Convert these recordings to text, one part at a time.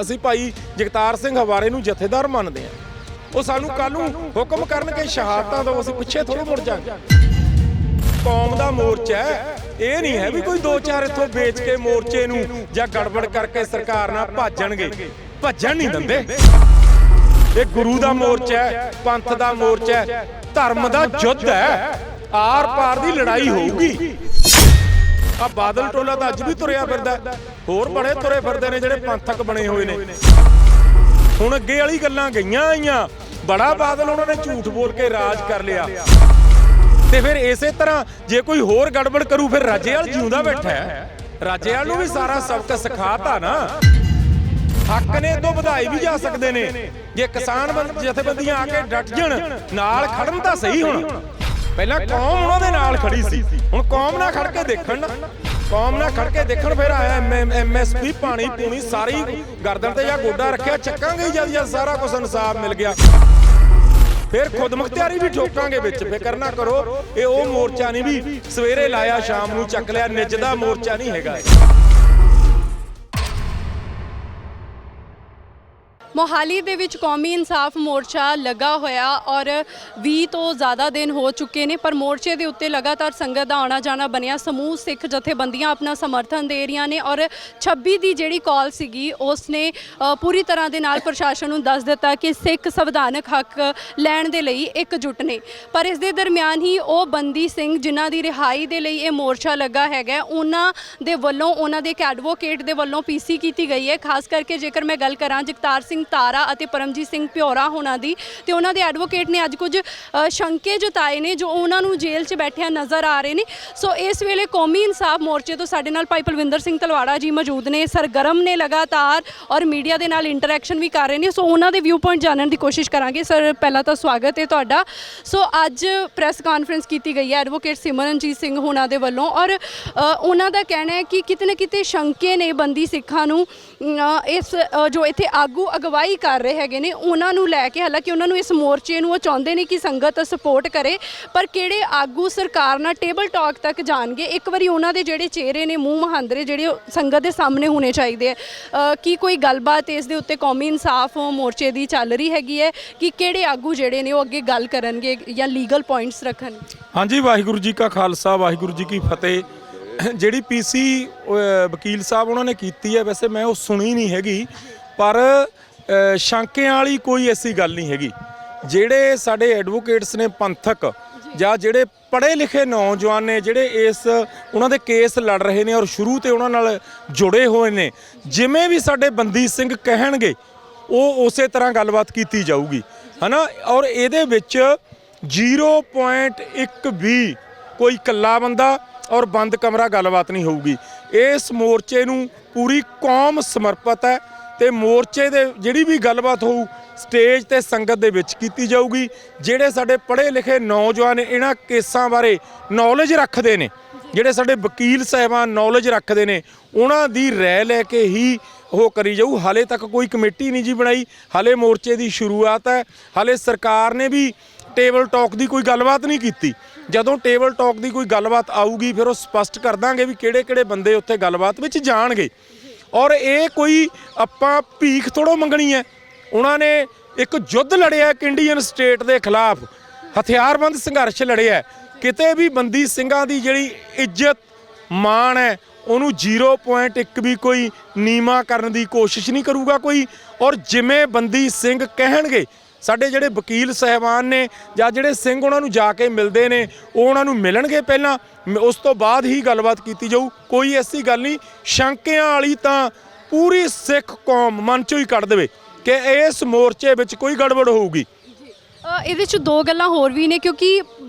ਅਸੀਂ ਭਾਈ ਜਗਤਾਰ ਸਿੰਘ ਹਵਾਰੇ ਨੂੰ ਜਥੇਦਾਰ ਮੰਨਦੇ ਹਾਂ। ਉਹ ਸਾਨੂੰ ਕੱਲ ਨੂੰ ਹੁਕਮ ਕਰਨਗੇ ਸ਼ਹਾਦਤਾਂ ਤੋਂ, ਅਸੀਂ ਪਿੱਛੇ ਥੋੜ੍ਹਾ ਮੁੜ ਜਾਵਾਂਗੇ। ਕੌਮ ਦਾ ਮੋਰਚਾ ਹੈ, ਇਹ ਨਹੀਂ ਹੈ ਵੀ ਕੋਈ ਦੋ ਚਾਰ ਇੱਥੋਂ ਵੇਚ ਕੇ ਮੋਰਚੇ ਨੂੰ ਜਾਂ ਗੜਬੜ ਕਰਕੇ ਸਰਕਾਰ ਨਾਲ ਭੱਜਣਗੇ। ਭੱਜਣ ਨਹੀਂ ਦਿੰਦੇ। ਇਹ ਗੁਰੂ ਦਾ ਮੋਰਚਾ ਹੈ, ਪੰਥ ਦਾ ਮੋਰਚਾ ਹੈ, ਧਰਮ ਦਾ ਯੁੱਧ ਹੈ। ਆਰ ਪਾਰ ਦੀ ਲੜਾਈ ਹੋਊਗੀ। ਆ ਬਾਦਲ ਟੋਲਾ ਤਾਂ ਅੱਜ ਵੀ ਤੁਰਿਆ ਫਿਰਦਾ, ਹੋਰ ਬੜੇ ਤੁਰੇ ਫਿਰਦੇ ਨੇ ਜਿਹੜੇ ਪੰਥਕ ਬਣੇ ਹੋਏ ਨੇ। ਹੁਣ ਅੱਗੇ ਵਾਲੀ ਗੱਲਾਂ ਗਈਆਂ ਆਈਆਂ, ਬੜਾ ਬਾਦਲ ਉਹਨਾਂ ਨੇ ਝੂਠ ਬੋਲ ਕੇ ਰਾਜ ਕਰ ਲਿਆ। ਤੇ ਫਿਰ ਇਸੇ ਤਰ੍ਹਾਂ ਜੇ ਕੋਈ ਹੋਰ ਗੜਬੜ ਕਰੂ ਫਿਰ ਰਾਜੇਵਾਲ ਜਿਉਂਦਾ ਬੈਠਾ ਹੈ। ਰਾਜੇਵਾਲ ਨੂੰ ਵੀ ਸਾਰਾ ਸਬਕ ਸਿਖਾਤਾ ਨਾ। ਹੱਕ ਨੇ ਤੋਂ ਵਧਾਈ ਵੀ ਜਾ ਸਕਦੇ ਨੇ ਜੇ ਕਿਸਾਨ ਜਥੇਬੰਦੀਆਂ ਆ ਕੇ ਡਟ ਜਾਣ, ਨਾਲ ਖੜਨ ਤਾਂ ਸਹੀ। ਹੁਣ ਪਹਿਲਾਂ ਕੌਮ ਉਹਨਾਂ ਦੇ ਨਾਲ ਖੜੀ ਸੀ, ਹੁਣ ਕੌਮ ਨਾਲ ਖੜ ਕੇ ਦੇਖਣ ਨਾ। ਕੌਮ ਨਾਲ ਖੜ ਕੇ ਦੇਖਣ ਫਿਰ ਆਇਆ MSP ਪਾਣੀ ਪੂਣੀ ਸਾਰੀ ਗਰਦਨ ਤੇ ਜਾਂ ਗੋਡਾ ਰੱਖਿਆ, ਚੱਕਾਂਗੇ ਜਦ ਸਾਰਾ ਕੁਝ ਇਨਸਾਫ ਮਿਲ ਗਿਆ। ਫਿਰ ਖੁਦ ਮੁਖਤਿਆਰੀ ਵੀ ਠੋਕਾਂਗੇ ਵਿੱਚ। ਫਿਕਰ ਨਾ ਕਰੋ, ਇਹ ਉਹ ਮੋਰਚਾ ਨਹੀਂ ਵੀ ਸਵੇਰੇ ਲਾਇਆ ਸ਼ਾਮ ਨੂੰ ਚੱਕ ਲਿਆ। ਨਿੱਜ ਦਾ ਮੋਰਚਾ ਨਹੀਂ ਹੈਗਾ। ਮੋਹਾਲੀ ਦੇ ਵਿੱਚ ਕੌਮੀ ਇਨਸਾਫ ਮੋਰਚਾ ਲੱਗਾ ਹੋਇਆ ਔਰ 20 ਤੋਂ ਜ਼ਿਆਦਾ ਦਿਨ ਹੋ ਚੁੱਕੇ ਨੇ, ਪਰ ਮੋਰਚੇ ਦੇ ਉੱਤੇ ਲਗਾਤਾਰ ਸੰਗਤ ਦਾ ਆਉਣਾ ਜਾਣਾ ਬਣਿਆ। ਸਮੂਹ ਸਿੱਖ ਜਥੇਬੰਦੀਆਂ ਆਪਣਾ ਸਮਰਥਨ ਦੇ ਰਹੀਆਂ ਨੇ ਔਰ 26 ਦੀ ਜਿਹੜੀ ਕਾਲ ਸੀਗੀ ਉਸ ਨੇ ਪੂਰੀ ਤਰ੍ਹਾਂ ਦੇ ਨਾਲ ਪ੍ਰਸ਼ਾਸਨ ਨੂੰ ਦੱਸ ਦਿੱਤਾ ਕਿ ਸਿੱਖ ਸੰਵਿਧਾਨਕ ਹੱਕ ਲੈਣ ਦੇ ਲਈ ਇਕਜੁੱਟ ਨੇ। ਪਰ ਇਸ ਦੇ ਦਰਮਿਆਨ ਹੀ ਉਹ ਬੰਦੀ ਸਿੰਘ ਜਿਨ੍ਹਾਂ ਦੀ ਰਿਹਾਈ ਦੇ ਲਈ ਇਹ ਮੋਰਚਾ ਲੱਗਾ ਹੈਗਾ, ਉਹਨਾਂ ਦੇ ਵੱਲੋਂ ਉਹਨਾਂ ਦੇ ਇੱਕ ਐਡਵੋਕੇਟ ਦੇ ਵੱਲੋਂ PC ਕੀਤੀ ਗਈ ਹੈ। ਖਾਸ ਕਰਕੇ ਜੇਕਰ ਮੈਂ ਗੱਲ ਕਰਾਂ ਜਗਤਾਰ ਸਿੰਘ ਤਾਰਾ ਅਤੇ ਪਰਮਜੀਤ ਸਿੰਘ ਪਿਓਰਾ ਹੋਣਾ ਦੀ, ਤੇ ਉਹਨਾਂ ਦੇ ਐਡਵੋਕੇਟ ਨੇ ਅੱਜ ਕੁਝ ਸ਼ੰਕੇ ਜਤਾਏ ਨੇ ਜੋ ਉਹਨਾਂ ਨੂੰ ਜੇਲ੍ਹ 'ਚ ਬੈਠਿਆਂ ਨਜ਼ਰ ਆ ਰਹੇ ਨੇ। ਸੋ ਇਸ ਵੇਲੇ ਕੌਮੀ ਇਨਸਾਫ ਮੋਰਚੇ ਤੋਂ ਸਾਡੇ ਨਾਲ ਭਾਈ ਪਲਵਿੰਦਰ ਸਿੰਘ ਤਲਵਾੜਾ ਜੀ ਮੌਜੂਦ ਨੇ, ਸਰਗਰਮ ਨੇ ਲਗਾਤਾਰ ਔਰ ਮੀਡੀਆ ਦੇ ਨਾਲ ਇੰਟਰੈਕਸ਼ਨ ਵੀ ਕਰ ਰਹੇ ਨੇ। ਸੋ ਉਹਨਾਂ ਦੇ ਵਿਊ ਪੁਆਇੰਟ ਜਾਣਨ ਦੀ ਕੋਸ਼ਿਸ਼ ਕਰਾਂਗੇ। ਸਰ ਪਹਿਲਾਂ ਤਾਂ ਸਵਾਗਤ ਹੈ ਤੁਹਾਡਾ। ਸੋ ਅੱਜ ਪ੍ਰੈਸ ਕਾਨਫਰੰਸ ਕੀਤੀ ਗਈ ਹੈ ਐਡਵੋਕੇਟ ਸਿਮਰਨਜੀਤ ਸਿੰਘ ਹੋਣਾ ਦੇ ਵੱਲੋਂ ਔਰ ਉਹਨਾਂ ਦਾ ਕਹਿਣਾ ਹੈ ਕਿ ਕਿਤੇ ਨਾ ਕਿਤੇ ਸ਼ੰਕੇ ਨੇ ਬੰਦੀ ਸਿੱਖਾਂ ਨੂੰ ਇਸ ਜੋ ਇੱਥੇ ਆਗੂ ਅਗਵਾਈ ਕਰ ਰਹੇ ਹੈਗੇ ਨੇ ਉਹਨਾਂ ਨੂੰ ਲੈ ਕੇ। ਹਾਲਾਂਕਿ ਉਹਨਾਂ ਨੂੰ ਇਸ ਮੋਰਚੇ ਨੂੰ ਉਹ ਚਾਹੁੰਦੇ ਨੇ ਕਿ ਸੰਗਤ ਸਪੋਰਟ ਕਰੇ, ਪਰ ਕਿਹੜੇ ਆਗੂ ਸਰਕਾਰ ਨਾਲ ਟੇਬਲ ਟਾਕ ਤੱਕ ਜਾਣਗੇ, ਇੱਕ ਵਾਰੀ ਉਹਨਾਂ ਦੇ ਜਿਹੜੇ ਚਿਹਰੇ ਨੇ ਮੂੰਹ ਮਹਾਂਦਰੇ ਜਿਹੜੇ ਸੰਗਤ ਦੇ ਸਾਹਮਣੇ ਹੋਣੇ ਚਾਹੀਦੇ ਹੈ। ਕੀ ਕੋਈ ਗੱਲਬਾਤ ਇਸ ਦੇ ਉੱਤੇ ਕੌਮੀ ਇਨਸਾਫ ਮੋਰਚੇ ਦੀ ਚੱਲ ਰਹੀ ਹੈਗੀ ਹੈ ਕਿ ਕਿਹੜੇ ਆਗੂ ਜਿਹੜੇ ਨੇ ਉਹ ਅੱਗੇ ਗੱਲ ਕਰਨਗੇ ਜਾਂ ਲੀਗਲ ਪੁਆਇੰਟਸ ਰੱਖਣਗੇ? ਹਾਂਜੀ, ਵਾਹਿਗੁਰੂ ਜੀ ਕਾ ਖਾਲਸਾ ਵਾਹਿਗੁਰੂ ਜੀ ਕੀ ਫਤਿਹ। ਜਿਹੜੀ PC ਵਕੀਲ ਸਾਹਿਬ ਉਹਨਾਂ ਨੇ ਕੀਤੀ ਹੈ, ਵੈਸੇ ਮੈਂ ਉਹ ਸੁਣੀ ਨਹੀਂ ਹੈਗੀ, ਪਰ ਸ਼ੰਕਿਆਂ ਵਾਲੀ ਕੋਈ ਐਸੀ ਗੱਲ ਨਹੀਂ ਹੈਗੀ। ਜਿਹੜੇ ਸਾਡੇ ਐਡਵੋਕੇਟਸ ਨੇ ਪੰਥਕ ਜਾਂ ਜਿਹੜੇ ਪੜ੍ਹੇ ਲਿਖੇ ਨੌਜਵਾਨ ਨੇ ਜਿਹੜੇ ਉਹਨਾਂ ਦੇ ਕੇਸ ਲੜ ਰਹੇ ਨੇ ਔਰ ਸ਼ੁਰੂ ਤੇ ਉਹਨਾਂ ਨਾਲ ਜੁੜੇ ਹੋਏ ਨੇ, ਜਿਵੇਂ ਵੀ ਸਾਡੇ ਬੰਦੀ ਸਿੰਘ ਕਹਿਣਗੇ ਉਹ ਉਸੇ ਤਰ੍ਹਾਂ ਗੱਲਬਾਤ ਕੀਤੀ ਜਾਊਗੀ, ਹੈ ਨਾ। ਔਰ ਇਹਦੇ ਵਿੱਚ 0.1 ਵੀ ਕੋਈ ਇਕੱਲਾ ਬੰਦਾ ਔਰ ਬੰਦ ਕਮਰਾ ਗੱਲਬਾਤ ਨਹੀਂ ਹੋਊਗੀ। ਇਸ ਮੋਰਚੇ ਨੂੰ ਪੂਰੀ ਕੌਮ ਸਮਰਪਿਤ ਹੈ ਤੇ ਮੋਰਚੇ ਦੇ ਜਿਹੜੀ ਵੀ ਗੱਲਬਾਤ ਹੋਊ ਸਟੇਜ ਤੇ ਸੰਗਤ ਦੇ ਵਿੱਚ ਕੀਤੀ ਜਾਊਗੀ। ਜਿਹੜੇ ਸਾਡੇ ਪੜ੍ਹੇ ਲਿਖੇ ਨੌਜਵਾਨ ਇਹਨਾਂ ਕੇਸਾਂ ਬਾਰੇ ਨੌਲੇਜ ਰੱਖਦੇ ਨੇ, ਜਿਹੜੇ ਸਾਡੇ ਵਕੀਲ ਸਾਹਿਬਾਨ ਨੌਲੇਜ ਰੱਖਦੇ ਨੇ, ਉਹਨਾਂ ਦੀ ਰਾਏ ਲੈ ਕੇ ਹੀ ਉਹ ਕਰੀ ਜਾਊ। ਹਾਲੇ ਤੱਕ ਕੋਈ ਕਮੇਟੀ ਨਹੀਂ ਜੀ ਬਣਾਈ, ਹਾਲੇ ਮੋਰਚੇ ਦੀ ਸ਼ੁਰੂਆਤ ਹੈ। ਹਾਲੇ ਸਰਕਾਰ ਨੇ ਵੀ ਟੇਬਲ ਟਾਕ ਦੀ ਕੋਈ ਗੱਲਬਾਤ ਨਹੀਂ ਕੀਤੀ। ਜਦੋਂ ਟੇਬਲ ਟਾਕ ਦੀ ਕੋਈ ਗੱਲਬਾਤ ਆਊਗੀ ਫਿਰ ਉਹ ਸਪਸ਼ਟ ਕਰ ਦਾਂਗੇ ਵੀ ਕਿਹੜੇ ਕਿਹੜੇ ਬੰਦੇ ਉੱਥੇ ਗੱਲਬਾਤ ਵਿੱਚ ਜਾਣਗੇ। ਔਰ ਇਹ ਕੋਈ ਆਪਾਂ ਭੀਖ ਥੋੜ੍ਹਾ ਮੰਗਣੀ ਹੈ। ਉਹਨਾਂ ਨੇ ਇੱਕ ਯੁੱਧ ਲੜਿਆ ਇੱਕ ਇੰਡੀਅਨ ਸਟੇਟ ਦੇ ਖਿਲਾਫ, ਹਥਿਆਰਬੰਦ ਸੰਘਰਸ਼ ਲੜਿਆ। ਕਿਤੇ ਵੀ ਬੰਦੀ ਸਿੰਘਾਂ ਦੀ ਜਿਹੜੀ ਇੱਜ਼ਤ ਮਾਣ ਹੈ ਉਹਨੂੰ 0.1 ਵੀ ਕੋਈ ਨੀਵਾਂ ਕਰਨ ਦੀ ਕੋਸ਼ਿਸ਼ ਨਹੀਂ ਕਰੂਗਾ ਕੋਈ। ਔਰ ਜਿਵੇਂ ਬੰਦੀ ਸਿੰਘ ਕਹਿਣਗੇ, ਸਾਡੇ ਜਿਹੜੇ ਵਕੀਲ ਸਾਹਿਬਾਨ ਨੇ ਜਾਂ ਜਿਹੜੇ ਸਿੰਘ ਉਹਨਾਂ ਨੂੰ ਜਾ ਕੇ ਮਿਲਦੇ ਨੇ ਉਹ ਉਹਨਾਂ ਨੂੰ ਮਿਲਣਗੇ ਪਹਿਲਾਂ, ਉਸ ਤੋਂ ਬਾਅਦ ਹੀ ਗੱਲਬਾਤ ਕੀਤੀ ਜਾਊ। ਕੋਈ ਐਸੀ ਗੱਲ ਨਹੀਂ ਸ਼ੰਕਿਆਂ ਵਾਲੀ ਤਾਂ ਪੂਰੀ ਸਿੱਖ ਕੌਮ ਮਨ 'ਚੋਂ ਹੀ ਕੱਢ ਦੇਵੇ ਕਿ ਇਸ ਮੋਰਚੇ ਵਿੱਚ ਕੋਈ ਗੜਬੜ ਹੋਊਗੀ। ਇਹਦੇ 'ਚ ਦੋ ਗੱਲਾਂ ਹੋਰ ਵੀ ਨੇ, ਕਿਉਂਕਿ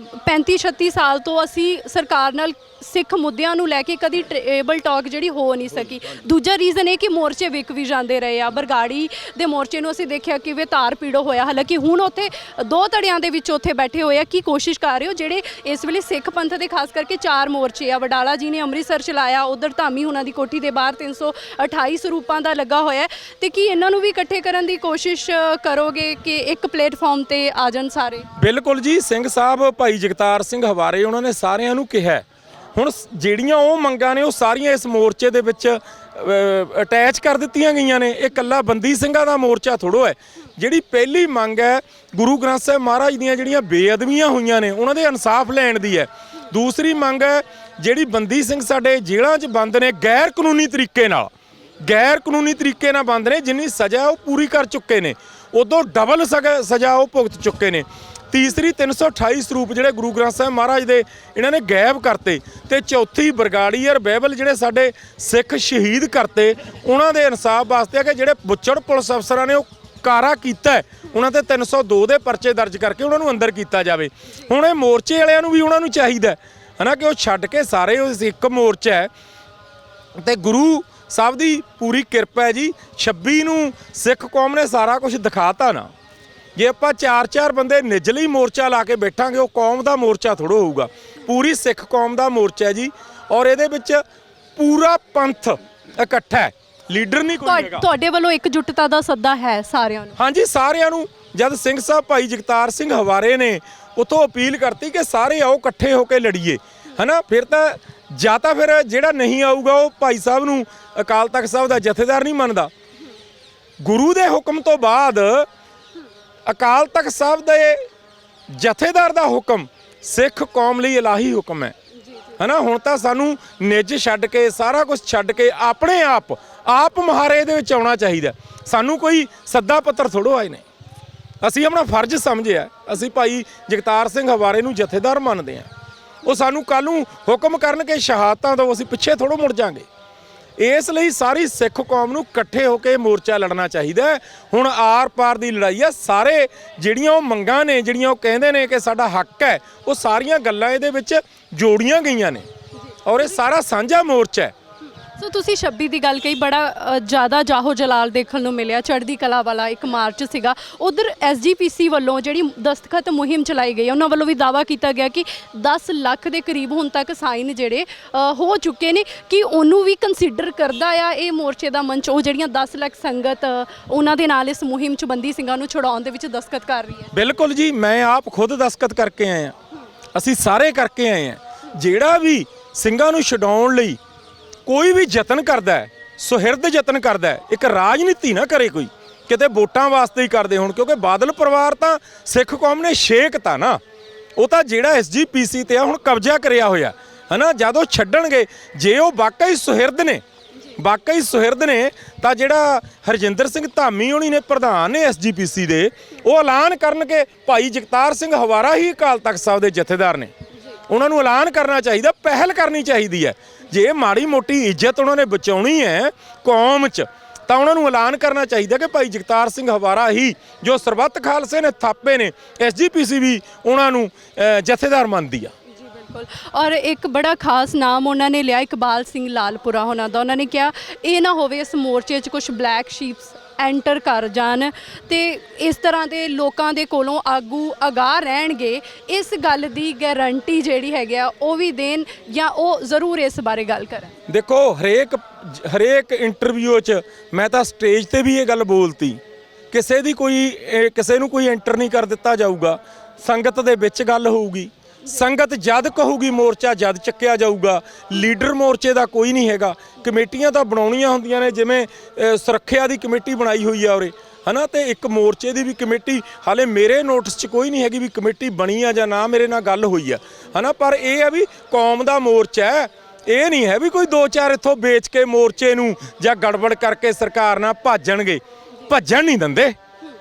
35-36 ਸਾਲ ਤੋਂ ਅਸੀਂ ਸਰਕਾਰ ਨਾਲ ਸਿੱਖ ਮੁੱਦਿਆਂ ਨੂੰ ਲੈ ਕੇ ਕਦੀ ਟੇਬਲ ਟਾਕ ਜਿਹੜੀ ਹੋ ਨਹੀਂ ਸਕੀ। ਦੂਜਾ ਰੀਜ਼ਨ ਇਹ ਕਿ ਮੋਰਚੇ ਵਿਕ ਵੀ ਜਾਂਦੇ ਰਹੇ ਆ। ਬਰਗਾੜੀ ਦੇ ਮੋਰਚੇ ਨੂੰ ਅਸੀਂ ਦੇਖਿਆ ਕਿ ਤਾਰ ਪੀੜੋ ਹੋਇਆ। ਹਾਲਾਂਕਿ ਹੁਣ ਉੱਥੇ ਦੋ ਧੜਿਆਂ ਦੇ ਵਿੱਚ ਉੱਥੇ ਬੈਠੇ ਹੋਏ ਆ। ਕੀ ਕੋਸ਼ਿਸ਼ ਕਰ ਰਹੇ ਹੋ ਜਿਹੜੇ ਇਸ ਵੇਲੇ ਸਿੱਖ ਪੰਥ ਦੇ ਖਾਸ ਕਰਕੇ 4 ਮੋਰਚੇ ਆ? ਵਡਾਲਾ ਜੀ ਨੇ ਅੰਮ੍ਰਿਤਸਰ ਚਲਾਇਆ, ਉਧਰ ਧਾਮੀ ਉਹਨਾਂ ਦੀ ਕੋਠੀ ਦੇ ਬਾਹਰ 328 ਸਰੂਪਾਂ ਦਾ ਲੱਗਾ ਹੋਇਆ, ਤੇ ਕੀ ਇਹਨਾਂ ਨੂੰ ਵੀ ਇਕੱਠੇ ਕਰਨ ਦੀ ਕੋਸ਼ਿਸ਼ ਕਰੋਗੇ ਕਿ ਇੱਕ ਪਲੇਟਫਾਰਮ ਤੇ ਆ ਜਾਣ ਸਾਰੇ? ਬਿਲਕੁਲ ਜੀ, ਸਿੰਘ ਸਾਹਿਬ ਭਾਈ ਜਗਤਾਰ ਸਿੰਘ ਹਵਾਰੇ ਉਹਨਾਂ ਨੇ ਸਾਰਿਆਂ ਨੂੰ ਕਿਹਾ। ਹੁਣ ਜਿਹੜੀਆਂ ਉਹ ਮੰਗਾਂ ਨੇ ਉਹ ਸਾਰੀਆਂ ਇਸ ਮੋਰਚੇ ਦੇ ਵਿੱਚ ਅਟੈਚ ਕਰ ਦਿੱਤੀਆਂ ਗਈਆਂ ਨੇ। ਇਹ ਇਕੱਲਾ ਬੰਦੀ ਸਿੰਘਾਂ ਦਾ ਮੋਰਚਾ ਥੋੜੋ ਹੈ। ਜਿਹੜੀ ਪਹਿਲੀ ਮੰਗ ਹੈ ਗੁਰੂ ਗ੍ਰੰਥ ਸਾਹਿਬ ਮਹਾਰਾਜ ਦੀਆਂ ਜਿਹੜੀਆਂ ਬੇਅਦਬੀਆਂ ਹੋਈਆਂ ਨੇ ਉਹਨਾਂ ਦੇ ਇਨਸਾਫ ਲੈਣ ਦੀ ਹੈ। ਦੂਸਰੀ ਮੰਗ ਹੈ ਜਿਹੜੀ ਬੰਦੀ ਸਿੰਘ ਸਾਡੇ ਜੇਲ੍ਹਾਂ 'ਚ ਬੰਦ ਨੇ ਗੈਰ ਕਾਨੂੰਨੀ ਤਰੀਕੇ ਨਾਲ ਬੰਦ ਨੇ, ਜਿੰਨੀ ਸਜ਼ਾ ਉਹ ਪੂਰੀ ਕਰ ਚੁੱਕੇ ਨੇ, ਉਦੋਂ ਡਬਲ ਸਜ਼ਾ ਉਹ ਭੁਗਤ ਚੁੱਕੇ ਨੇ। ਤੀਸਰੀ 328 ਸਰੂਪ ਜਿਹੜੇ ਗੁਰੂ ਗ੍ਰੰਥ ਸਾਹਿਬ ਮਹਾਰਾਜ ਦੇ ਇਹਨਾਂ ਨੇ ਗਾਇਬ ਕਰਤੇ। ਤੇ ਚੌਥੀ ਬਰਗਾੜੀਅਰ ਬਾਈਬਲ ਜਿਹੜੇ ਸਾਡੇ ਸਿੱਖ ਸ਼ਹੀਦ ਕਰਤੇ, ਉਹਨਾਂ ਦੇ ਇਨਸਾਫ ਵਾਸਤੇ ਹੈ ਕਿ ਜਿਹੜੇ ਬੁੱਚੜ ਪੁਲਿਸ ਅਫਸਰਾਂ ਨੇ ਉਹ ਕਾਰਾ ਕੀਤਾ ਉਹਨਾਂ ਤੇ 302 ਦੇ ਪਰਚੇ ਦਰਜ ਕਰਕੇ ਉਹਨਾਂ ਨੂੰ ਅੰਦਰ ਕੀਤਾ ਜਾਵੇ। ਹੁਣ ਇਹ ਮੋਰਚੇ ਵਾਲਿਆਂ ਨੂੰ ਵੀ ਉਹਨਾਂ ਨੂੰ ਚਾਹੀਦਾ ਹੈ ਨਾ ਕਿ ਉਹ ਛੱਡ ਕੇ ਸਾਰੇ ਉਹ ਇੱਕ ਮੋਰਚਾ ਹੈ ਤੇ ਗੁਰੂ ਸਾਹਿਬ ਦੀ ਪੂਰੀ ਕਿਰਪਾ ਹੈ ਜੀ। 26 ਨੂੰ ਸਿੱਖ ਕੌਮ ਨੇ ਸਾਰਾ ਕੁਝ ਦਿਖਾਤਾ ਨਾ। ਜੇ ਆਪਾਂ 4-4 ਬੰਦੇ ਨਿਜਲੀ ਮੋਰਚਾ ਲਾ ਕੇ ਬੈਠਾਂਗੇ ਉਹ ਕੌਮ ਦਾ ਮੋਰਚਾ ਥੋੜ੍ਹਾ ਹੋਊਗਾ, ਪੂਰੀ ਸਿੱਖ ਕੌਮ ਦਾ ਮੋਰਚਾ ਹੈ ਜੀ। ਔਰ ਇਹਦੇ ਵਿੱਚ ਪੂਰਾ ਪੰਥ ਇਕੱਠਾ ਹੈ, ਲੀਡਰ ਨਹੀਂ ਕੋਈ ਹੈਗਾ। ਤੁਹਾਡੇ ਵੱਲੋਂ ਇਕਜੁੱਟਤਾ ਦਾ ਸੱਦਾ ਹੈ ਸਾਰਿਆਂ ਨੂੰ? ਹਾਂਜੀ, ਸਾਰਿਆਂ ਨੂੰ। ਜਦ ਸਿੰਘ ਸਾਹਿਬ ਭਾਈ ਜਗਤਾਰ ਸਿੰਘ ਹਵਾਰੇ ਨੇ ਉੱਥੋਂ ਅਪੀਲ ਕਰਤੀ ਕਿ ਸਾਰੇ ਆਓ ਇਕੱਠੇ ਹੋ ਕੇ ਲੜੀਏ, ਹਨਾ, ਫਿਰ ਤਾਂ ਜਾਂ ਤਾਂ ਫਿਰ ਜਿਹੜਾ ਨਹੀਂ ਆਊਗਾ ਉਹ ਭਾਈ ਸਾਹਿਬ ਨੂੰ ਅਕਾਲ ਤਖਤ ਸਾਹਿਬ ਦਾ ਜਥੇਦਾਰ ਨਹੀਂ ਮੰਨਦਾ। ਗੁਰੂ ਦੇ ਹੁਕਮ ਤੋਂ ਬਾਅਦ ਅਕਾਲ ਤਖਤ ਸਾਹਿਬ ਦੇ ਜਥੇਦਾਰ ਦਾ ਹੁਕਮ ਸਿੱਖ ਕੌਮ ਲਈ ਇਲਾਹੀ ਹੁਕਮ ਹੈ, ਹਨਾ। ਹੁਣ ਤਾਂ ਸਾਨੂੰ ਨਿੱਜ ਛੱਡ ਕੇ ਸਾਰਾ ਕੁਝ ਛੱਡ ਕੇ ਆਪਣੇ ਆਪ ਮੁਹਾਰੇ ਦੇ ਵਿੱਚ ਆਉਣਾ ਚਾਹੀਦਾ। ਸਾਨੂੰ ਕੋਈ ਸੱਦਾ ਪੱਤਰ ਥੋੜ੍ਹੋ ਆਏ ਨੇ, ਅਸੀਂ ਆਪਣਾ ਫਰਜ਼ ਸਮਝਿਆ। ਅਸੀਂ ਭਾਈ ਜਗਤਾਰ ਸਿੰਘ ਹਵਾਰੇ ਨੂੰ ਜਥੇਦਾਰ ਮੰਨਦੇ ਹਾਂ। ਉਹ ਸਾਨੂੰ ਕੱਲ੍ਹ ਨੂੰ ਹੁਕਮ ਕਰਨਗੇ ਸ਼ਹਾਦਤਾਂ ਤੋਂ, ਅਸੀਂ ਪਿੱਛੇ ਥੋੜ੍ਹੋ ਮੁੜ ਜਾਵਾਂਗੇ। ਇਸ ਲਈ ਸਾਰੀ ਸਿੱਖ ਕੌਮ ਨੂੰ ਇਕੱਠੇ ਹੋ ਕੇ ਮੋਰਚਾ ਲੜਨਾ ਚਾਹੀਦਾ ਹੈ। ਹੁਣ ਆਰ ਪਾਰ ਦੀ ਲੜਾਈ ਹੈ। ਸਾਰੇ ਜਿਹੜੀਆਂ ਉਹ ਮੰਗਾਂ ਨੇ, ਜਿਹੜੀਆਂ ਉਹ ਕਹਿੰਦੇ ਨੇ ਕਿ ਸਾਡਾ ਹੱਕ ਹੈ, ਉਹ ਸਾਰੀਆਂ ਗੱਲਾਂ ਇਹਦੇ ਵਿੱਚ ਜੋੜੀਆਂ ਗਈਆਂ ਨੇ ਔਰ ਇਹ ਸਾਰਾ ਸਾਂਝਾ ਮੋਰਚਾ ਹੈ। ਸੋ ਤੁਸੀਂ 26 ਦੀ ਗੱਲ ਕਹੀ, ਬੜਾ ਜ਼ਿਆਦਾ ਜਾਹੋ ਜਲਾਲ ਦੇਖਣ ਨੂੰ ਮਿਲਿਆ। ਚੜ੍ਹਦੀ ਕਲਾ ਵਾਲਾ ਇੱਕ ਮਾਰਚ ਸੀਗਾ। ਉਧਰ SGPC ਵੱਲੋਂ ਜਿਹੜੀ ਦਸਤਖਤ ਮੁਹਿੰਮ ਚਲਾਈ ਗਈ, ਉਹਨਾਂ ਵੱਲੋਂ ਵੀ ਦਾਅਵਾ ਕੀਤਾ ਗਿਆ ਕਿ 10 ਲੱਖ ਦੇ ਕਰੀਬ ਹੁਣ ਤੱਕ ਸਾਈਨ ਜਿਹੜੇ ਹੋ ਚੁੱਕੇ ਨੇ। ਕਿ ਉਹਨੂੰ ਵੀ ਕੰਸੀਡਰ ਕਰਦਾ ਆ ਇਹ ਮੋਰਚੇ ਦਾ ਮੰਚ, ਉਹ ਜਿਹੜੀਆਂ 10 ਲੱਖ ਸੰਗਤ ਉਹਨਾਂ ਦੇ ਨਾਲ ਇਸ ਮੁਹਿੰਮ 'ਚ ਬੰਦੀ ਸਿੰਘਾਂ ਨੂੰ ਛੁਡਾਉਣ ਦੇ ਵਿੱਚ ਦਸਤਖਤ ਕਰ ਰਹੀ ਹੈ? ਬਿਲਕੁਲ ਜੀ, ਮੈਂ ਆਪ ਖੁਦ ਦਸਤਖਤ ਕਰਕੇ ਆਏ ਹਾਂ, ਅਸੀਂ ਸਾਰੇ ਕਰਕੇ ਆਏ ਹਾਂ। ਜਿਹੜਾ ਵੀ ਸਿੰਘਾਂ ਨੂੰ ਛੁਡਾਉਣ ਲਈ ਕੋਈ ਵੀ ਯਤਨ ਕਰਦਾ ਹੈ, ਸੁਹਿਰਦ ਯਤਨ ਕਰਦਾ ਹੈ, ਇੱਕ ਰਾਜਨੀਤੀ ਨਾ ਕਰੇ ਕੋਈ, ਕਿਤੇ ਵੋਟਾਂ ਵਾਸਤੇ ਹੀ ਕਰਦੇ ਹੁਣ। ਕਿਉਂਕਿ ਬਾਦਲ ਪਰਿਵਾਰ ਤਾਂ ਸਿੱਖ ਕੌਮ ਨੇ ਛੇਕਤਾ ਨਾ, ਉਹ ਤਾਂ ਜਿਹੜਾ SGPC ਤੇ ਆ ਹੁਣ ਕਬਜ਼ਾ ਕਰਿਆ ਹੋਇਆ, ਹਨਾ। ਜਦੋਂ ਛੱਡਣਗੇ, ਜੇ ਉਹ ਵਾਕਈ ਸੁਹਿਰਦ ਨੇ ਤਾਂ ਜਿਹੜਾ ਹਰਜਿੰਦਰ ਸਿੰਘ ਧਾਮੀ ਹੋਣੀ ਨੇ, ਪ੍ਰਧਾਨ ਨੇ SGPC ਦੇ, ਉਹ ਐਲਾਨ ਕਰਨ ਕਿ ਭਾਈ ਜਗਤਾਰ ਸਿੰਘ ਹਵਾਰਾ ਹੀ ਅਕਾਲ ਤਖਤ ਸਾਹਿਬ ਦੇ ਜਥੇਦਾਰ ਨੇ। ਉਹਨਾਂ ਨੂੰ ਐਲਾਨ ਕਰਨਾ ਚਾਹੀਦਾ, ਪਹਿਲ ਕਰਨੀ ਚਾਹੀਦੀ ਹੈ। ਜੇ ਮਾੜੀ ਮੋਟੀ ਇੱਜ਼ਤ ਉਹਨਾਂ ਨੇ ਬਚਾਉਣੀ ਹੈ ਕੌਮ 'ਚ ਤਾਂ ਉਹਨਾਂ ਨੂੰ ਐਲਾਨ ਕਰਨਾ ਚਾਹੀਦਾ ਕਿ ਭਾਈ ਜਗਤਾਰ ਸਿੰਘ ਹਵਾਰਾ ਹੀ ਜੋ ਸਰਬੱਤ ਖਾਲਸੇ ਨੇ ਥਾਪੇ ਨੇ, SGPC ਵੀ ਉਹਨਾਂ ਨੂੰ ਜਥੇਦਾਰ ਮੰਨਦੀ ਆ। ਔਰ ਇੱਕ ਬੜਾ ਖਾਸ ਨਾਮ ਉਹਨਾਂ ਨੇ ਲਿਆ, ਇਕਬਾਲ ਸਿੰਘ ਲਾਲਪੁਰਾ ਉਹਨਾਂ ਦਾ। ਉਹਨਾਂ ਨੇ ਕਿਹਾ ਇਹ ਨਾ ਹੋਵੇ ਇਸ ਮੋਰਚੇ 'ਚ ਕੁਝ ਬਲੈਕ ਸ਼ੀਪਸ ਐਂਟਰ ਕਰ ਜਾਣ ਤੇ ਇਸ ਤਰ੍ਹਾਂ ਦੇ ਲੋਕਾਂ ਦੇ ਕੋਲੋਂ ਆਗੂ ਅਗਾਹ ਰਹਿਣਗੇ। ਇਸ ਗੱਲ ਦੀ ਗਾਰੰਟੀ ਜਿਹੜੀ ਹੈਗੀ ਆ ਉਹ ਵੀ ਦੇਣ, ਜਾਂ ਉਹ ਜ਼ਰੂਰ ਇਸ ਬਾਰੇ ਗੱਲ ਕਰਨ। ਦੇਖੋ, ਹਰੇਕ ਇੰਟਰਵਿਊ 'ਚ ਮੈਂ ਤਾਂ ਸਟੇਜ ਤੇ ਵੀ ਇਹ ਗੱਲ ਬੋਲਤੀ, ਕਿਸੇ ਨੂੰ ਕੋਈ ਐਂਟਰ ਨਹੀਂ ਕਰ ਦਿੱਤਾ ਜਾਊਗਾ। ਸੰਗਤ ਦੇ ਵਿੱਚ ਗੱਲ ਹੋਊਗੀ, ਸੰਗਤ ਜਦ ਕਹੂਗੀ ਮੋਰਚਾ ਜਦ ਚੱਕਿਆ ਜਾਊਗਾ। ਲੀਡਰ ਮੋਰਚੇ ਦਾ ਕੋਈ ਨਹੀਂ ਹੈਗਾ। ਕਮੇਟੀਆਂ ਤਾਂ ਬਣਾਉਣੀਆਂ ਹੁੰਦੀਆਂ ਨੇ, ਜਿਵੇਂ ਸੁਰੱਖਿਆ ਦੀ ਕਮੇਟੀ ਬਣਾਈ ਹੋਈ ਆ ਉਰੇ, ਹਨਾ, ਤੇ ਇੱਕ ਮੋਰਚੇ ਦੀ ਵੀ ਕਮੇਟੀ ਹਾਲੇ ਮੇਰੇ ਨੋਟਿਸ 'ਚ ਕੋਈ ਨਹੀਂ ਹੈਗੀ ਵੀ ਕਮੇਟੀ ਬਣੀ ਆ ਜਾਂ ਨਾ, ਮੇਰੇ ਨਾਲ ਗੱਲ ਹੋਈ ਆ, ਹਨਾ। ਪਰ ਇਹ ਆ ਵੀ ਕੌਮ ਦਾ ਮੋਰਚਾ ਹੈ, ਇਹ ਨਹੀਂ ਹੈ ਵੀ ਕੋਈ 2-4 ਇੱਥੋਂ ਵੇਚ ਕੇ ਮੋਰਚੇ ਨੂੰ ਜਾਂ ਗੜਬੜ ਕਰਕੇ ਸਰਕਾਰ ਨਾਲ ਭੱਜਣ ਨਹੀਂ ਦਿੰਦੇ।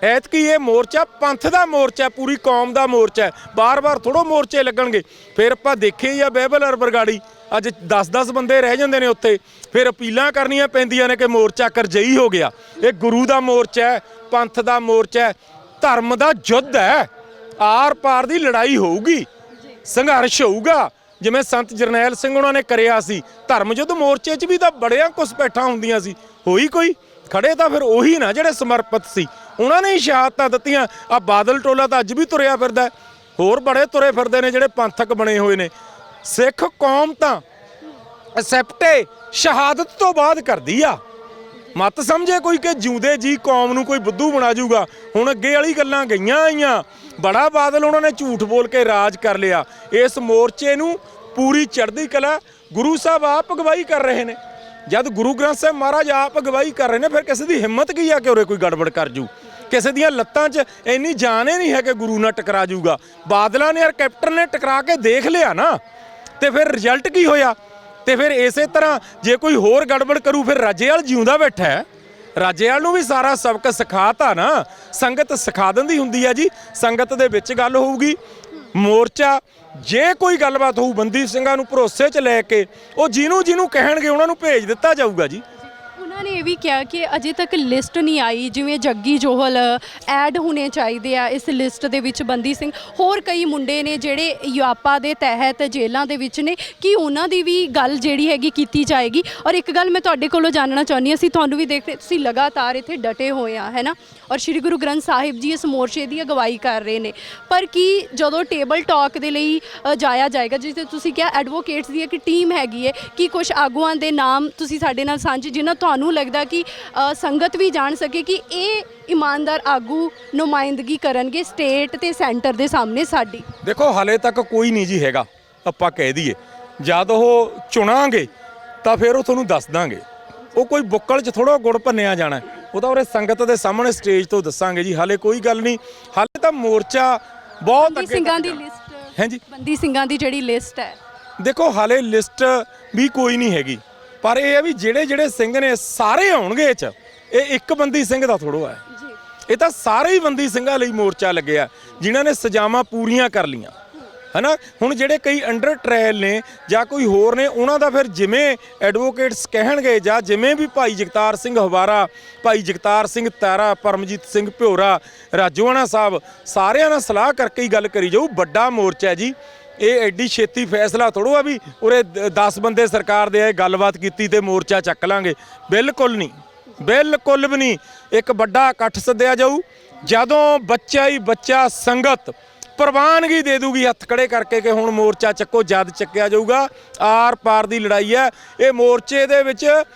ਐਤਕੀ ਇਹ ਮੋਰਚਾ ਪੰਥ ਦਾ ਮੋਰਚਾ, ਪੂਰੀ ਕੌਮ ਦਾ ਮੋਰਚਾ। ਬਾਰ-ਬਾਰ ਥੋੜੋ ਮੋਰਚੇ ਲੱਗਣਗੇ। ਫਿਰ ਆਪਾਂ ਦੇਖੇ ਹੀ ਆ ਬਾਈਬਲ ਔਰ ਬਰਗਾੜੀ, ਅੱਜ 10-10 ਬੰਦੇ ਰਹਿ ਜਾਂਦੇ ਨੇ ਉੱਥੇ, ਫਿਰ ਅਪੀਲਾਂ ਕਰਨੀਆਂ ਪੈਂਦੀਆਂ ਨੇ ਕਿ ਮੋਰਚਾ ਕਰਜਈ ਹੋ ਗਿਆ। ਇਹ ਗੁਰੂ ਦਾ ਮੋਰਚਾ ਹੈ, ਪੰਥ ਦਾ ਮੋਰਚਾ ਹੈ, ਧਰਮ ਦਾ ਯੁੱਧ ਹੈ। ਆਰ ਪਾਰ ਦੀ ਲੜਾਈ ਹੋਊਗੀ, ਸੰਘਰਸ਼ ਹੋਊਗਾ, ਜਿਵੇਂ ਸੰਤ ਜਰਨੈਲ ਸਿੰਘ ਉਹਨਾਂ ਨੇ ਕਰਿਆ ਸੀ। ਧਰਮ ਯੁੱਧ ਮੋਰਚੇ 'ਚ ਵੀ ਤਾਂ ਬੜਿਆਂ ਘੁਸਪੈਠਾਂ ਹੁੰਦੀਆਂ ਸੀ, ਹੋਈ ਕੋਈ ਖੜੇ ਤਾਂ ਫਿਰ ਉਹੀ ਨਾ ਜਿਹੜੇ ਸਮਰਪਿਤ ਸੀ, ਉਹਨਾਂ ਨੇ ਹੀ ਸ਼ਹਾਦਤਾਂ ਦਿੱਤੀਆਂ। ਆ ਬਾਦਲ ਟੋਲਾ ਤਾਂ ਅੱਜ ਵੀ ਤੁਰਿਆ ਫਿਰਦਾ, ਹੋਰ ਬੜੇ ਤੁਰੇ ਫਿਰਦੇ ਨੇ ਜਿਹੜੇ ਪੰਥਕ ਬਣੇ ਹੋਏ ਨੇ। ਸਿੱਖ ਕੌਮ ਤਾਂ ਐਕਸੈਪਟੇ ਸ਼ਹਾਦਤ ਤੋਂ ਬਾਅਦ ਕਰਦੀ ਆ। ਮਤ ਸਮਝੇ ਕੋਈ ਕਿ ਜਿਉਂਦੇ ਜੀ ਕੌਮ ਨੂੰ ਕੋਈ ਬੁੱਧੂ ਬਣਾ ਜੂਗਾ। ਹੁਣ ਅੱਗੇ ਵਾਲੀ ਗੱਲਾਂ ਗਈਆਂ ਆਈਆਂ, ਬੜਾ ਬਾਦਲ ਉਹਨਾਂ ਨੇ ਝੂਠ ਬੋਲ ਕੇ ਰਾਜ ਕਰ ਲਿਆ। ਇਸ ਮੋਰਚੇ ਨੂੰ ਪੂਰੀ ਚੜ੍ਹਦੀ ਕਲਾ ਗੁਰੂ ਸਾਹਿਬ ਆਪ ਅਗਵਾਈ ਕਰ ਰਹੇ ਨੇ। ਜਦ ਗੁਰੂ ਗ੍ਰੰਥ ਸਾਹਿਬ ਮਹਾਰਾਜ ਆਪ ਅਗਵਾਈ ਕਰ ਰਹੇ ਨੇ, ਫਿਰ ਕਿਸੇ ਦੀ ਹਿੰਮਤ ਕੀ ਆ ਕਿ ਉਰੇ ਕੋਈ ਗੜਬੜ ਕਰ ਜੂ। ਕਿਸੇ ਦੀਆਂ ਲੱਤਾਂ 'ਚ ਇੰਨੀ ਜਾਨ ਹੀ ਨਹੀਂ ਹੈ ਕਿ ਗੁਰੂ ਨਾਲ ਟਕਰਾ ਜੂਗਾ। ਬਾਦਲਾਂ ਨੇ ਯਾਰ ਕੈਪਟਨ ਨੇ ਟਕਰਾ ਕੇ ਦੇਖ ਲਿਆ ਨਾ, ਤੇ ਫਿਰ ਰਿਜ਼ਲਟ ਕੀ ਹੋਇਆ। ਤੇ ਫਿਰ ਇਸੇ ਤਰ੍ਹਾਂ ਜੇ ਕੋਈ ਹੋਰ ਗੜਬੜ ਕਰੂ, ਫਿਰ ਰਾਜੇਵਾਲ ਜਿਉਂਦਾ ਬੈਠਾ ਹੈ। ਰਾਜੇਵਾਲ ਨੂੰ ਵੀ ਸਾਰਾ ਸਬਕ ਸਿਖਾਤਾ ਨਾ, ਸੰਗਤ ਸਿਖਾ ਦਿੰਦੀ ਹੁੰਦੀ ਹੈ ਜੀ। ਸੰਗਤ ਦੇ ਵਿੱਚ ਗੱਲ ਹੋਊਗੀ, ਮੋਰਚਾ ਜੇ ਕੋਈ ਗੱਲਬਾਤ ਹੋਊ ਬੰਦੀ ਸਿੰਘਾਂ ਨੂੰ ਭਰੋਸੇ 'ਚ ਲੈ ਕੇ ਉਹ ਜਿਹਨੂੰ ਕਹਿਣਗੇ ਉਹਨਾਂ ਨੂੰ ਭੇਜ ਦਿੱਤਾ ਜਾਊਗਾ ਜੀ। ਉਹਨਾਂ ਨੇ ਇਹ ਵੀ ਕਿਹਾ ਕਿ ਅਜੇ ਤੱਕ ਲਿਸਟ ਨਹੀਂ ਆਈ, ਜਿਵੇਂ ਜੱਗੀ ਜੋਹਲ ਐਡ ਹੋਣੇ ਚਾਹੀਦੇ ਆ ਇਸ ਲਿਸਟ ਦੇ ਵਿੱਚ, ਬੰਦੀ ਸਿੰਘ ਹੋਰ ਕਈ ਮੁੰਡੇ ਨੇ ਜਿਹੜੇ ਯਾਪਾ ਦੇ ਤਹਿਤ ਜੇਲ੍ਹਾਂ ਦੇ ਵਿੱਚ ਨੇ, ਕਿ ਉਹਨਾਂ ਦੀ ਵੀ ਗੱਲ ਜਿਹੜੀ ਹੈਗੀ ਕੀਤੀ ਜਾਏਗੀ। ਔਰ ਇੱਕ ਗੱਲ ਮੈਂ ਤੁਹਾਡੇ ਕੋਲੋਂ ਜਾਣਨਾ ਚਾਹੁੰਦੀ ਹਾਂ, ਅਸੀਂ ਤੁਹਾਨੂੰ ਵੀ ਦੇਖ ਰਹੇ, ਤੁਸੀਂ ਲਗਾਤਾਰ ਇੱਥੇ ਡਟੇ ਹੋਏ ਆ, ਹੈ ਨਾ, ਔਰ ਸ਼੍ਰੀ ਗੁਰੂ ਗ੍ਰੰਥ ਸਾਹਿਬ ਜੀ ਇਸ ਮੋਰਚੇ ਦੀ ਅਗਵਾਈ ਕਰ ਰਹੇ ਨੇ, ਪਰ ਕੀ ਜਦੋਂ ਟੇਬਲ ਟਾਕ ਦੇ ਲਈ ਜਾਇਆ ਜਾਏਗਾ, ਜਿਸ ਤੇ ਤੁਸੀਂ ਕਿਹਾ ਐਡਵੋਕੇਟਸ ਦੀ ਇੱਕ ਟੀਮ ਹੈਗੀ ਹੈ, ਕਿ ਕੁਝ ਆਗੂਆਂ ਦੇ ਨਾਮ ਤੁਸੀਂ ਸਾਡੇ ਨਾਲ ਸਾਂਝੇ, ਜਿਨ੍ਹਾਂ ਤੁਹਾਨੂੰ ਲੱਗਦਾ ਕਿ ਸੰਗਤ ਵੀ ਜਾਣ ਸਕੇ ਕਿ ਇਹ ਇਮਾਨਦਾਰ ਆਗੂ ਨੁਮਾਇੰਦਗੀ ਕਰਨਗੇ ਸਟੇਟ ਤੇ ਸੈਂਟਰ ਦੇ ਸਾਹਮਣੇ ਸਾਡੀ? ਦੇਖੋ ਹਾਲੇ ਤੱਕ ਕੋਈ ਨਹੀਂ ਜੀ ਹੈਗਾ, ਆਪਾਂ ਕਹਿ ਦਈਏ ਜਦ ਉਹ ਚੁਣਾਂਗੇ ਤਾਂ ਫਿਰ ਉਹ ਤੁਹਾਨੂੰ ਦੱਸ ਦਾਂਗੇ। ਉਹ ਕੋਈ ਬੁੱਕਲ 'ਚ ਥੋੜਾ ਗੁੜ ਭੰਨਿਆ ਜਾਣਾ, ਉਹ ਤਾਂ ਉਰੇ ਸੰਗਤ ਦੇ ਸਾਹਮਣੇ ਸਟੇਜ ਤੋਂ ਦੱਸਾਂਗੇ ਜੀ। ਹਾਲੇ ਕੋਈ ਗੱਲ ਨਹੀਂ, ਹਾਲੇ ਤਾਂ ਮੋਰਚਾ ਬਹੁਤ ਬੰਦੀ ਸਿੰਘਾਂ ਦੀ ਲਿਸਟ ਹੈ ਜੀ, ਬੰਦੀ ਸਿੰਘਾਂ ਦੀ ਜਿਹੜੀ ਲਿਸਟ ਹੈ, ਦੇਖੋ ਹਾਲੇ ਲਿਸਟ ਵੀ ਕੋਈ ਨਹੀਂ ਹੈਗੀ, ਪਰ ਇਹ ਹੈ ਵੀ ਜਿਹੜੇ ਸਿੰਘ ਨੇ ਸਾਰੇ ਆਉਣਗੇ ਇਹ 'ਚ। ਇਹ ਇੱਕ ਬੰਦੀ ਸਿੰਘ ਦਾ ਥੋੜ੍ਹਾ ਹੈ, ਇਹ ਤਾਂ ਸਾਰੇ ਹੀ ਬੰਦੀ ਸਿੰਘਾਂ ਲਈ ਮੋਰਚਾ ਲੱਗਿਆ, ਜਿਨ੍ਹਾਂ ਨੇ ਸਜ਼ਾਵਾਂ ਪੂਰੀਆਂ ਕਰ ਲੀਆਂ, ਹੈ ਨਾ। ਹੁਣ ਜਿਹੜੇ ਕਈ ਅੰਡਰ ਟ੍ਰਾਇਲ ਨੇ ਜਾਂ ਕੋਈ ਹੋਰ ਨੇ, ਉਹਨਾਂ ਦਾ ਫਿਰ ਜਿਵੇਂ ਐਡਵੋਕੇਟਸ ਕਹਿਣਗੇ, ਜਾਂ ਜਿਵੇਂ ਵੀ ਭਾਈ ਜਗਤਾਰ ਸਿੰਘ ਹਵਾਰਾ, ਭਾਈ ਜਗਤਾਰ ਸਿੰਘ ਤਾਰਾ, ਪਰਮਜੀਤ ਸਿੰਘ ਭਿਓਰਾ, ਰਾਜੋਆਣਾ ਸਾਹਿਬ, ਸਾਰਿਆਂ ਨਾਲ ਸਲਾਹ ਕਰਕੇ ਹੀ ਗੱਲ ਕਰੀ ਜਾਊ। ਵੱਡਾ ਮੋਰਚਾ ਹੈ ਜੀ, ਇਹ ਐਡੀ ਛੇਤੀ ਫੈਸਲਾ ਥੋੜ੍ਹਾ ਵੀ ਉਰੇ 10 ਬੰਦੇ ਸਰਕਾਰ ਦੇ ਆਏ ਗੱਲਬਾਤ ਕੀਤੀ ਤੇ ਮੋਰਚਾ ਚੱਕ ਲਾਂਗੇ, ਬਿਲਕੁਲ ਨਹੀਂ, ਬਿਲਕੁਲ ਵੀ ਨਹੀਂ। ਇੱਕ ਵੱਡਾ ਇਕੱਠ ਸੱਦਿਆ ਜਾਊ, ਜਦੋਂ ਬੱਚਾ ਹੀ ਬੱਚਾ ਸੰਗਤ ਪ੍ਰਵਾਨਗੀ ਦੇ ਦੂਗੀ ਹੱਥ ਖੜੇ ਕਰਕੇ ਕਿ ਹੁਣ ਮੋਰਚਾ ਚੱਕੋ, ਜਦ ਚੱਕਿਆ ਜਾਊਗਾ। ਆਰ ਪਾਰ ਦੀ ਲੜਾਈ ਹੈ ਇਹ ਮੋਰਚੇ ਦੇ ਵਿੱਚ,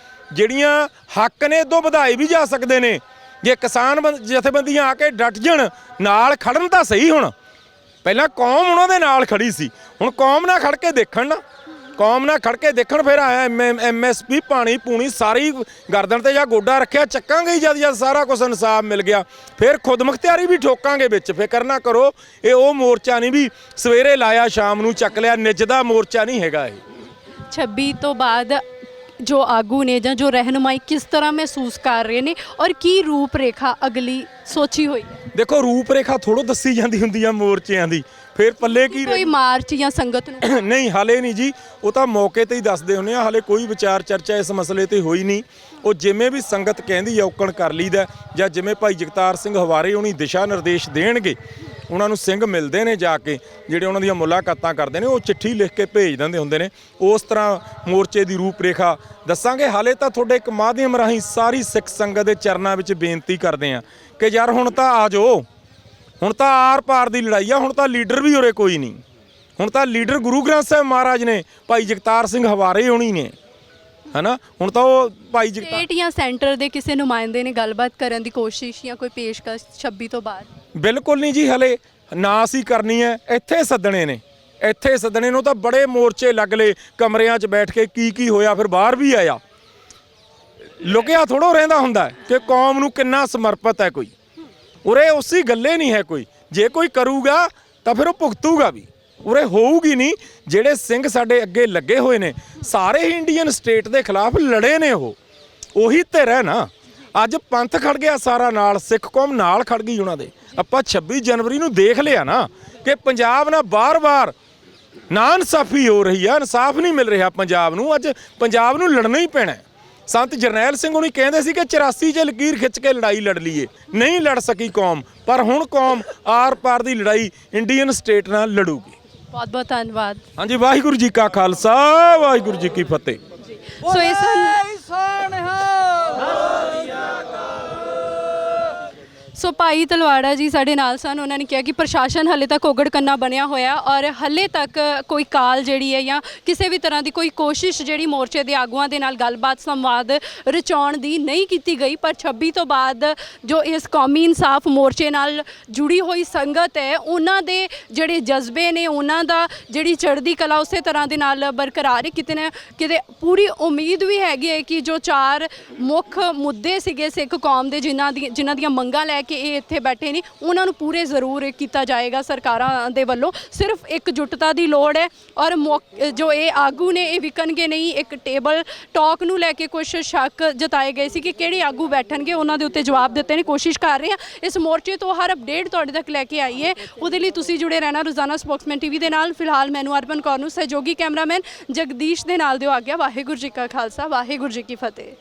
ਜਿਹੜੀਆਂ ਹੱਕ ਨੇ ਤੋਂ ਵਧਾਏ ਵੀ ਜਾ ਸਕਦੇ ਨੇ ਜੇ ਕਿਸਾਨ ਜਥੇਬੰਦੀਆਂ ਆ ਕੇ ਡਟ ਜਾਣ, ਨਾਲ ਖੜਨ ਤਾਂ ਸਹੀ। ਹੁਣ ਪਹਿਲਾਂ ਕੌਮ ਉਹਨਾਂ ਦੇ ਨਾਲ ਖੜੀ ਸੀ, ਹੁਣ ਕੌਮ ਨਾਲ ਖੜ ਕੇ ਦੇਖਣ ਨਾ, ਕੌਮ ਨਾਲ ਖੜ ਕੇ ਦੇਖਣ। ਫਿਰ ਆਇਆ MSP ਪਾਣੀ ਪੂਣੀ ਸਾਰੀ ਗਰਦਨ ਤੇ ਜਾਂ ਗੋਡਾ ਰੱਖਿਆ, ਚੱਕਾਂਗੇ ਹੀ ਜਦ ਸਾਰਾ ਕੁਝ ਇਨਸਾਫ ਮਿਲ ਗਿਆ। ਫਿਰ ਖੁਦ ਮੁਖਤਿਆਰੀ ਵੀ ਠੋਕਾਂਗੇ ਵਿੱਚ, ਫਿਕਰ ਨਾ ਕਰੋ। ਇਹ ਉਹ ਮੋਰਚਾ ਨਹੀਂ ਵੀ ਸਵੇਰੇ ਲਾਇਆ ਸ਼ਾਮ ਨੂੰ ਚੱਕ ਲਿਆ, ਨਿੱਜ ਦਾ ਮੋਰਚਾ ਨਹੀਂ ਹੈਗਾ ਇਹ। 26 ਤੋਂ ਬਾਅਦ ਜੋ ਆਗੂ ਨੇ ਜਾਂ ਜੋ ਰਹਿਨੁਮਾਈ ਕਿਸ ਤਰ੍ਹਾਂ ਮਹਿਸੂਸ ਕਰ ਰਹੇ ਨੇ, ਔਰ ਕੀ ਰੂਪ ਰੇਖਾ ਅਗਲੀ ਸੋਚੀ ਹੋਈ ਹੈ? ਦੇਖੋ ਰੂਪ ਰੇਖਾ ਥੋੜ੍ਹਾ ਦੱਸੀ ਜਾਂਦੀ ਹੁੰਦੀ ਆ ਮੋਰਚਿਆਂ ਦੀ, ਫਿਰ ਪੱਲੇ ਕੀ ਕੋਈ ਮਾਰਚ ਜਾਂ ਸੰਗਤ ਨੂੰ ਨਹੀਂ ਹਾਲੇ ਨਹੀਂ ਜੀ, ਉਹ ਤਾਂ ਮੌਕੇ ਤੇ ਹੀ ਦੱਸਦੇ ਹੁੰਦੇ ਆ। ਹਾਲੇ ਕੋਈ ਵਿਚਾਰ ਚਰਚਾ ਇਸ ਮਸਲੇ ਤੇ ਹੋਈ ਨਹੀਂ। ਉਹ ਜਿਵੇਂ ਵੀ ਸੰਗਤ ਕਹਿੰਦੀ ਆ ਔਕਣ ਕਰ ਲਈਦਾ, ਜਾਂ ਜਿਵੇਂ ਭਾਈ ਜਗਤਾਰ ਸਿੰਘ ਹਵਾਰੇ ਉਹਨੀ ਦਿਸ਼ਾ ਨਿਰਦੇਸ਼ ਦੇਣਗੇ, ਉਹਨਾਂ ਨੂੰ ਸਿੰਘ ਮਿਲਦੇ ਨੇ ਜਾ ਕੇ, ਜਿਹੜੇ ਉਹਨਾਂ ਦੀਆਂ ਮੁਲਾਕਾਤਾਂ ਕਰਦੇ ਨੇ, ਉਹ ਚਿੱਠੀ ਲਿਖ ਕੇ ਭੇਜ ਦਿੰਦੇ ਹੁੰਦੇ ਨੇ। ਉਸ ਤਰ੍ਹਾਂ ਮੋਰਚੇ ਦੀ ਰੂਪ ਰੇਖਾ ਦੱਸਾਂਗੇ। ਹਾਲੇ ਤਾਂ ਤੁਹਾਡੇ ਇੱਕ ਮਾਧਿਅਮ ਰਾਹੀਂ ਸਾਰੀ ਸਿੱਖ ਸੰਗਤ ਦੇ ਚਰਨਾਂ ਵਿੱਚ ਬੇਨਤੀ ਕਰਦੇ ਆ ਕਿ ਯਾਰ ਹੁਣ ਤਾਂ ਆ ਜਾਓ, ਹੁਣ ਤਾਂ ਆਰ ਪਾਰ ਦੀ ਲੜਾਈ ਆ, ਹੁਣ ਤਾਂ ਲੀਡਰ ਵੀ ਉਰੇ ਕੋਈ ਨਹੀਂ, ਹੁਣ ਤਾਂ ਲੀਡਰ ਗੁਰੂ ਗ੍ਰੰਥ ਸਾਹਿਬ ਮਹਾਰਾਜ ਨੇ, ਭਾਈ ਜਗਤਾਰ ਸਿੰਘ ਹਵਾਰੇ ਹੋਣੀ ਨੇ, ਹੈ ਨਾ। ਹੁਣ ਤਾਂ ਉਹ ਭਾਈ ਜਗਤਾਰ ਸਟੇਟ ਜਾਂ ਸੈਂਟਰ ਦੇ ਕਿਸੇ ਨੁਮਾਇੰਦੇ ਨੇ ਗੱਲਬਾਤ ਕਰਨ ਦੀ ਕੋਸ਼ਿਸ਼ ਜਾਂ ਕੋਈ ਪੇਸ਼ਕਸ਼ 26 ਤੋਂ ਬਾਅਦ? ਬਿਲਕੁਲ ਨਹੀਂ ਜੀ, ਹਲੇ ਨਾ ਅਸੀਂ ਕਰਨੀ ਹੈ, ਇੱਥੇ ਸੱਦਣੇ ਨੇ, ਇੱਥੇ ਸੱਦਣੇ ਨੂੰ ਤਾਂ ਬੜੇ ਮੋਰਚੇ ਲੱਗ ਲਏ, ਕਮਰਿਆਂ 'ਚ ਬੈਠ ਕੇ ਕੀ ਹੋਇਆ, ਫਿਰ ਬਾਹਰ ਵੀ ਆਇਆ। ਲੁਕਿਆ ਥੋੜ੍ਹਾ ਰਹਿੰਦਾ ਹੁੰਦਾ ਕਿ ਕੌਮ ਨੂੰ ਕਿੰਨਾ ਸਮਰਪਿਤ ਹੈ ਕੋਈ, ਉਰੇ ਉਸੇ ਗੱਲੇ ਨਹੀਂ ਹੈ ਕੋਈ। ਜੇ ਕੋਈ ਕਰੂਗਾ ਤਾਂ ਫਿਰ ਉਹ ਭੁਗਤੂਗਾ ਵੀ, ਉਰੇ ਹੋਊਗੀ ਨਹੀਂ। ਜਿਹੜੇ ਸਿੰਘ ਸਾਡੇ ਅੱਗੇ ਲੱਗੇ ਹੋਏ ਨੇ ਸਾਰੇ ਹੀ ਇੰਡੀਅਨ ਸਟੇਟ ਦੇ ਖਿਲਾਫ ਲੜੇ ਨੇ, ਉਹੀ ਧਿਰ ਹੈ ਨਾ। ਅੱਜ ਪੰਥ ਖੜ ਗਿਆ ਸਾਰਾ ਨਾਲ, ਸਿੱਖ ਕੌਮ ਨਾਲ ਖੜ ਗਈ ਉਹਨਾਂ ਦੇ। ਆਪਾਂ 26 ਜਨਵਰੀ ਨੂੰ ਦੇਖ ਲਿਆ ਨਾ ਕਿ ਪੰਜਾਬ ਨਾਲ ਬਾਰ-ਬਾਰ ਨਾ ਇਨਸਾਫੀ ਹੋ ਰਹੀ ਹੈ, ਇਨਸਾਫ ਨਹੀਂ ਮਿਲ ਰਿਹਾ ਪੰਜਾਬ ਨੂੰ। ਅੱਜ ਪੰਜਾਬ ਨੂੰ ਲੜਨਾ ਹੀ ਪੈਣਾ। ਸੰਤ ਜਰਨੈਲ ਸਿੰਘ ਹੁਣੀ ਕਹਿੰਦੇ ਸੀ ਕਿ 84 'ਚ ਲਕੀਰ ਖਿੱਚ ਕੇ ਲੜਾਈ ਲੜ ਲਈਏ, ਨਹੀਂ ਲੜ ਸਕੀ ਕੌਮ, ਪਰ ਹੁਣ ਕੌਮ ਆਰ ਪਾਰ ਦੀ ਲੜਾਈ ਇੰਡੀਅਨ ਸਟੇਟ ਨਾਲ ਲੜੂਗੀ। ਬਹੁਤ ਬਹੁਤ ਧੰਨਵਾਦ। ਹਾਂਜੀ, ਵਾਹਿਗੁਰੂ ਜੀ ਕਾ ਖਾਲਸਾ, ਵਾਹਿਗੁਰੂ ਜੀ ਕੀ ਫਤਿਹ। ਸੋ ਸੋ ਭਾਈ ਤਲਵਾੜਾ ਜੀ ਸਾਡੇ ਨਾਲ ਸਨ। ਉਹਨਾਂ ਨੇ ਕਿਹਾ ਕਿ ਪ੍ਰਸ਼ਾਸਨ ਹਲੇ ਤੱਕ ਉਗੜ ਕੰਨਾ ਬਣਿਆ ਹੋਇਆ ਔਰ ਹਲੇ ਤੱਕ ਕੋਈ ਕਾਲ ਜਿਹੜੀ ਹੈ ਜਾਂ ਕਿਸੇ ਵੀ ਤਰ੍ਹਾਂ ਦੀ ਕੋਈ ਕੋਸ਼ਿਸ਼ ਜਿਹੜੀ ਮੋਰਚੇ ਦੇ ਆਗੂਆਂ ਦੇ ਨਾਲ ਗੱਲਬਾਤ ਸੰਵਾਦ ਰਚਾਉਣ ਦੀ ਨਹੀਂ ਕੀਤੀ ਗਈ। ਪਰ 26 ਤੋਂ ਬਾਅਦ ਜੋ ਇਸ ਕੌਮੀ ਇਨਸਾਫ ਮੋਰਚੇ ਨਾਲ ਜੁੜੀ ਹੋਈ ਸੰਗਤ ਹੈ, ਉਹਨਾਂ ਦੇ ਜਿਹੜੇ ਜਜ਼ਬੇ ਨੇ, ਉਹਨਾਂ ਦਾ ਜਿਹੜੀ ਚੜ੍ਹਦੀ ਕਲਾ ਉਸੇ ਤਰ੍ਹਾਂ ਦੇ ਨਾਲ ਬਰਕਰਾਰ ਹੈ। ਕਿਤੇ ਨਾ ਕਿਤੇ ਪੂਰੀ ਉਮੀਦ ਵੀ ਹੈਗੀ ਹੈ ਕਿ ਜੋ 4 ਮੁੱਖ ਮੁੱਦੇ ਸੀਗੇ ਸਿੱਖ ਕੌਮ ਦੇ ਜਿਨ੍ਹਾਂ ਦੀਆਂ ਮੰਗਾਂ ਲੈ ਕੇ ਇਹ ਇੱਥੇ ਬੈਠੇ ਨੇ, ਉਹਨਾਂ ਨੂੰ ਪੂਰੇ ਜ਼ਰੂਰ ਕੀਤਾ ਜਾਏਗਾ ਸਰਕਾਰਾਂ ਦੇ ਵੱਲੋਂ। ਸਿਰਫ ਇਕਜੁੱਟਤਾ ਦੀ ਲੋੜ ਹੈ ਔਰ ਜੋ ਇਹ ਆਗੂ ਨੇ ਇਹ ਵਿਕਣਗੇ ਨਹੀਂ। ਇੱਕ ਟੇਬਲ ਟਾਕ ਨੂੰ ਲੈ ਕੇ ਕੁਝ ਸ਼ੱਕ ਜਤਾਏ ਗਏ ਸੀ ਕਿ ਕਿਹੜੇ ਆਗੂ ਬੈਠਣਗੇ, ਉਹਨਾਂ ਦੇ ਉੱਤੇ ਜਵਾਬ ਦਿੱਤੇ ਨੇ। ਕੋਸ਼ਿਸ਼ ਕਰ ਰਹੇ ਹਾਂ ਇਸ ਮੋਰਚੇ ਤੋਂ ਹਰ ਅਪਡੇਟ ਤੁਹਾਡੇ ਤੱਕ ਲੈ ਕੇ ਆਈਏ। ਉਹਦੇ ਲਈ ਤੁਸੀਂ ਜੁੜੇ ਰਹਿਣਾ ਰੋਜ਼ਾਨਾ ਸਪੋਕਸਮੈਨ ਟੀਵੀ ਦੇ ਨਾਲ। ਫਿਲਹਾਲ ਮੈਨੂੰ ਅਰਪਨ ਕੌਰ ਨੂੰ ਸਹਿਯੋਗੀ ਕੈਮਰਾਮੈਨ ਜਗਦੀਸ਼ ਦੇ ਨਾਲ ਦਿਓ ਆਗਿਆ। ਵਾਹਿਗੁਰੂ ਜੀ ਕਾ ਖਾਲਸਾ, ਵਾਹਿਗੁਰੂ ਜੀ ਕੀ ਫਤਿਹ।